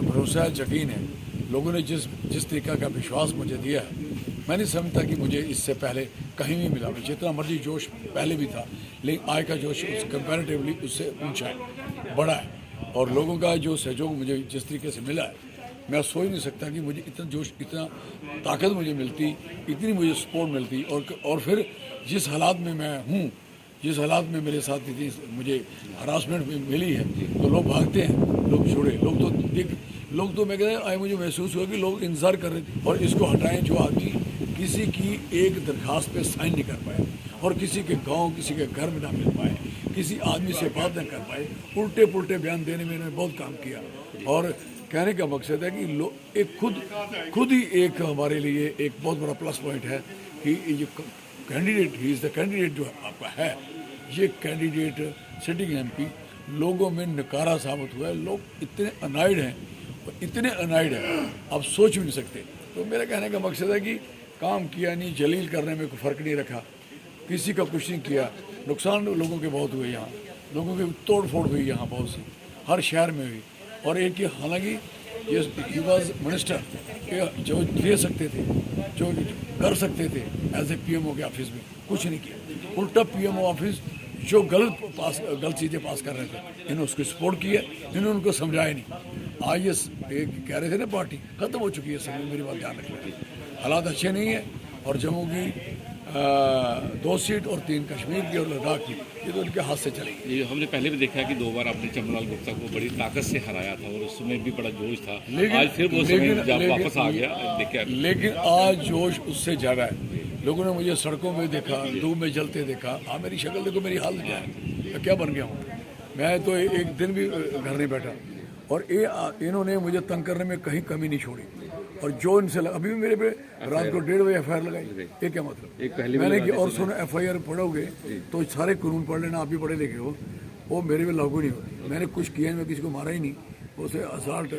भरोसा है, यकीन है। लोगों ने जिस तरीका का विश्वास मुझे दिया है, मैं नहीं समझता कि मुझे इससे पहले कहीं भी मिला। जितना मर्जी जोश पहले भी था, लेकिन आज का जोश कंपैरेटिवली उससे ऊंचा है, बड़ा है। और लोगों का जो सहयोग मुझे जिस तरीके से मिला है, मैं सोच नहीं सकता कि मुझे इतना जोश, इतना ताकत मुझे मिलती, इतनी मुझे सपोर्ट मिलती। और फिर जिस हालात में मैं हूँ, जिस हालात में मेरे साथ इतनी मुझे हरासमेंट मिली है, तो लोग भागते हैं, लोग छोड़े, लोग तो मैं कहता हूँ, मुझे महसूस हुआ कि लोग इंतज़ार कर रहे थे। और इसको हटाएं जो आदमी किसी की एक दरखास्त पे साइन नहीं कर पाए, और किसी के गांव, किसी के घर में ना मिल पाए, किसी आदमी से बात न कर पाए, उल्टे पुल्टे बयान देने में इन्होंने बहुत काम किया। और कहने का मकसद है कि एक खुद ही एक हमारे लिए एक बहुत बड़ा प्लस पॉइंट है कि ये candidate, he is the candidate जो आपका है, ये कैंडिडेट सिटिंग एमपी लोगों में नकारा साबित हुआ है। लोग इतने अनाइड हैं, इतने अनाइड हैं, आप सोच भी नहीं सकते। तो मेरा कहने का मकसद है कि काम किया नहीं, जलील करने में कोई फ़र्क नहीं रखा, किसी का कुछ नहीं किया। नुकसान लोगों के बहुत हुए, यहाँ लोगों की तोड़ फोड़ हुई, यहाँ बहुत सी, हर शहर में हुई। और एक ही, हालांकि ये ही वॉज मिनिस्टर, जो दे सकते थे, जो कर सकते थे एज ए पीएमओ के ऑफिस में, कुछ नहीं किया। उल्टा पीएमओ ऑफिस जो गलत चीज़ें पास कर रहे थे, इन्होंने उसको सपोर्ट किया, इन्होंने उनको समझाया नहीं। आज ये कह रहे थे ना, पार्टी खत्म हो चुकी है, सब मेरी बात ध्यान रखिए, हालात अच्छे नहीं है। और जम्मू की 2 सीट और 3 कश्मीर की और लद्दाख की, ये तो उनके हाथ से चलेगी। ये हमने पहले भी देखा है कि 2 बार आपने चमनलाल गुप्ता को बड़ी ताकत से हराया था, और उसमें भी बड़ा जोश था। आज फिर वो समय वापस आ गया, लेकिन आज जोश उससे ज़्यादा है। लोगों ने मुझे सड़कों में देखा, धूप में जलते देखा। हाँ, मेरी शक्ल देखो, मेरी हालत क्या है, मैं क्या बन गया हूँ। मैं तो एक दिन भी घर नहीं बैठा, और इन्होंने मुझे तंग करने में कहीं कमी नहीं छोड़ी। और जो इनसे अभी भी मेरे पे रात को 1:30 बजे FIR लगाई, ये क्या मतलब मैंने कि, और सुनो FIR पढ़ोगे तो सारे कानून पढ़ लेना, आप भी पढ़े लिखे हो, वो मेरे पे लागू नहीं होती। मैंने कुछ किया, मैं किसी को मारा ही नहीं, उसे असल्ट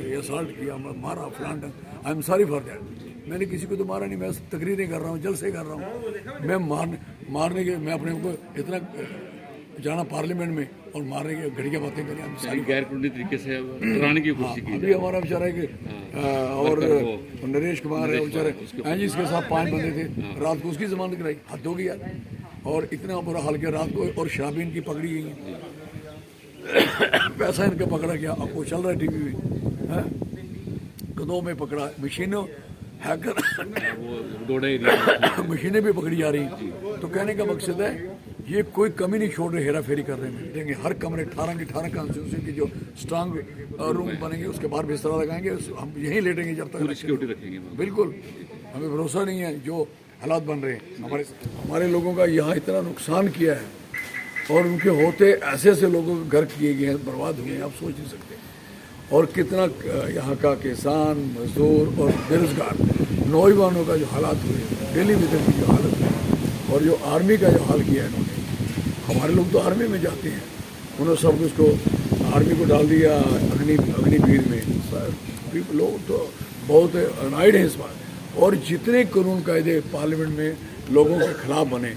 किया, मारा फ्लांट, I am sorry for that. मैंने किसी को तो मारा नहीं, मैं तकरीरें कर रहा हूँ, जलसे कर रहा हूँ। मैं मारने के, मैं अपने को इतना जाना पार्लियामेंट में और मारने की घड़िया बातें करी, हम सारी गैर कानूनी तरीके से डराने की कोशिश की। अभी हमारा बेचारा और नरेश कुमार है बेचारे, जिसके साथ 5 बंदे थे, रात को उसकी जमानत कराई, हद होगी यार। और इतना बुरा हाल किया रात को, और शराबी इनकी पकड़ी गई, पैसा इनका पकड़ा गया, आपको चल रहा है टीवी में, कदों में पकड़ा, मशीनों हैकर मशीनें भी पकड़ी जा रही। तो कहने का मकसद है, ये कोई कमी नहीं छोड़ रहे हेरा फेरी करने में। देंगे हर कमरे 18 की 18 कॉन्स्टिट्यूंसी की जो स्ट्रांग रूम बनेंगे, उसके बाद बिस्तरा लगाएंगे, हम यहीं लेटेंगे जब तक सिक्योरिटी रखेंगे। बिल्कुल, हमें भरोसा नहीं है जो हालात बन रहे हैं। हमारे लोगों का यहाँ इतना नुकसान किया है, और उनके होते ऐसे ऐसे लोगों के घर किए गए हैं, बर्बाद हुए हैं, आप सोच नहीं सकते। और कितना यहाँ का किसान, मजदूर और बेरोजगार नौजवानों का जो हालात हुए, दिल्ली में की जो हालत है, और जो आर्मी का जो हाल किया है इन्होंने। हमारे लोग तो आर्मी में जाते हैं, उन्होंने सब कुछ को आर्मी को डाल दिया अग्निवीर में। लोग तो बहुत अनाइड हैं इस बात। और जितने कानून कायदे पार्लियामेंट में लोगों के खिलाफ बने,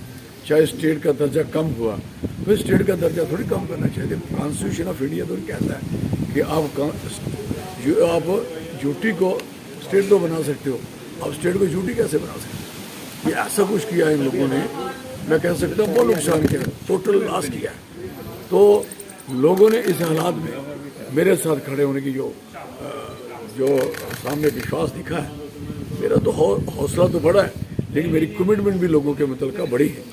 चाहे स्टेट का दर्जा कम हुआ, तो स्टेट का दर्जा थोड़ी कम करना चाहिए। कॉन्स्टिट्यूशन ऑफ इंडिया तो कहता है कि आप यूटी को स्टेट तो बना सकते हो, आप स्टेट को यूटी कैसे बना सकते हो। ये ऐसा कुछ किया इन लोगों ने, मैं कह सकता हूँ बहुत नुकसान किया, टोटल लॉस किया। तो लोगों ने इस हालात में मेरे साथ खड़े होने की जो सामने विश्वास दिखा है, मेरा तो हौसला तो बड़ा है, लेकिन मेरी कमिटमेंट भी लोगों के मतलब बड़ी है।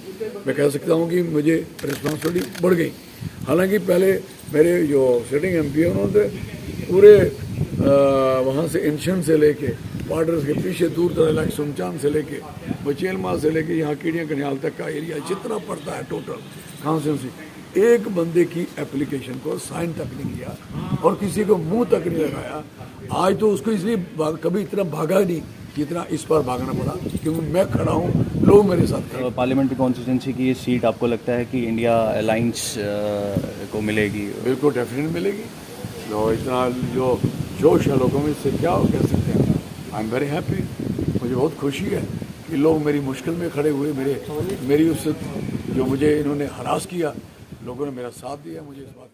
मैं कह सकता हूँ कि मुझे रिस्पॉन्सिबिलिटी बढ़ गई। हालांकि पहले मेरे जो सिटिंग MP है, उन्होंने पूरे वहाँ से इंशन से लेके बॉर्डर के पीछे दूर तरह इलाके सुनचान से लेके बचेलमा से लेके यहाँ कीड़िया कन्याल तक का एरिया जितना पड़ता है टोटल कॉन्स्टिट्यूंसी, एक बंदे की एप्लीकेशन को साइन तक नहीं किया, और किसी को मुंह तक नहीं लगाया। आज तो उसको इसलिए कभी इतना भागा नहीं जितना इस पर भागना पड़ा, क्योंकि मैं खड़ा हूँ, लोग मेरे साथ खड़े। पार्लियामेंट्री कॉन्स्टिट्यूंसी की ये सीट आपको लगता है कि इंडिया अलायंस को मिलेगी? बिल्कुल डेफिनेट मिलेगी। तो इतना जो जोश है लोगों में, इससे क्या कह सकते हैं। आई एम वेरी हैप्पी, मुझे बहुत खुशी है कि लोग मेरी मुश्किल में खड़े हुए, मेरी उस जो मुझे इन्होंने हरास किया, लोगों ने मेरा साथ दिया। मुझे इस बात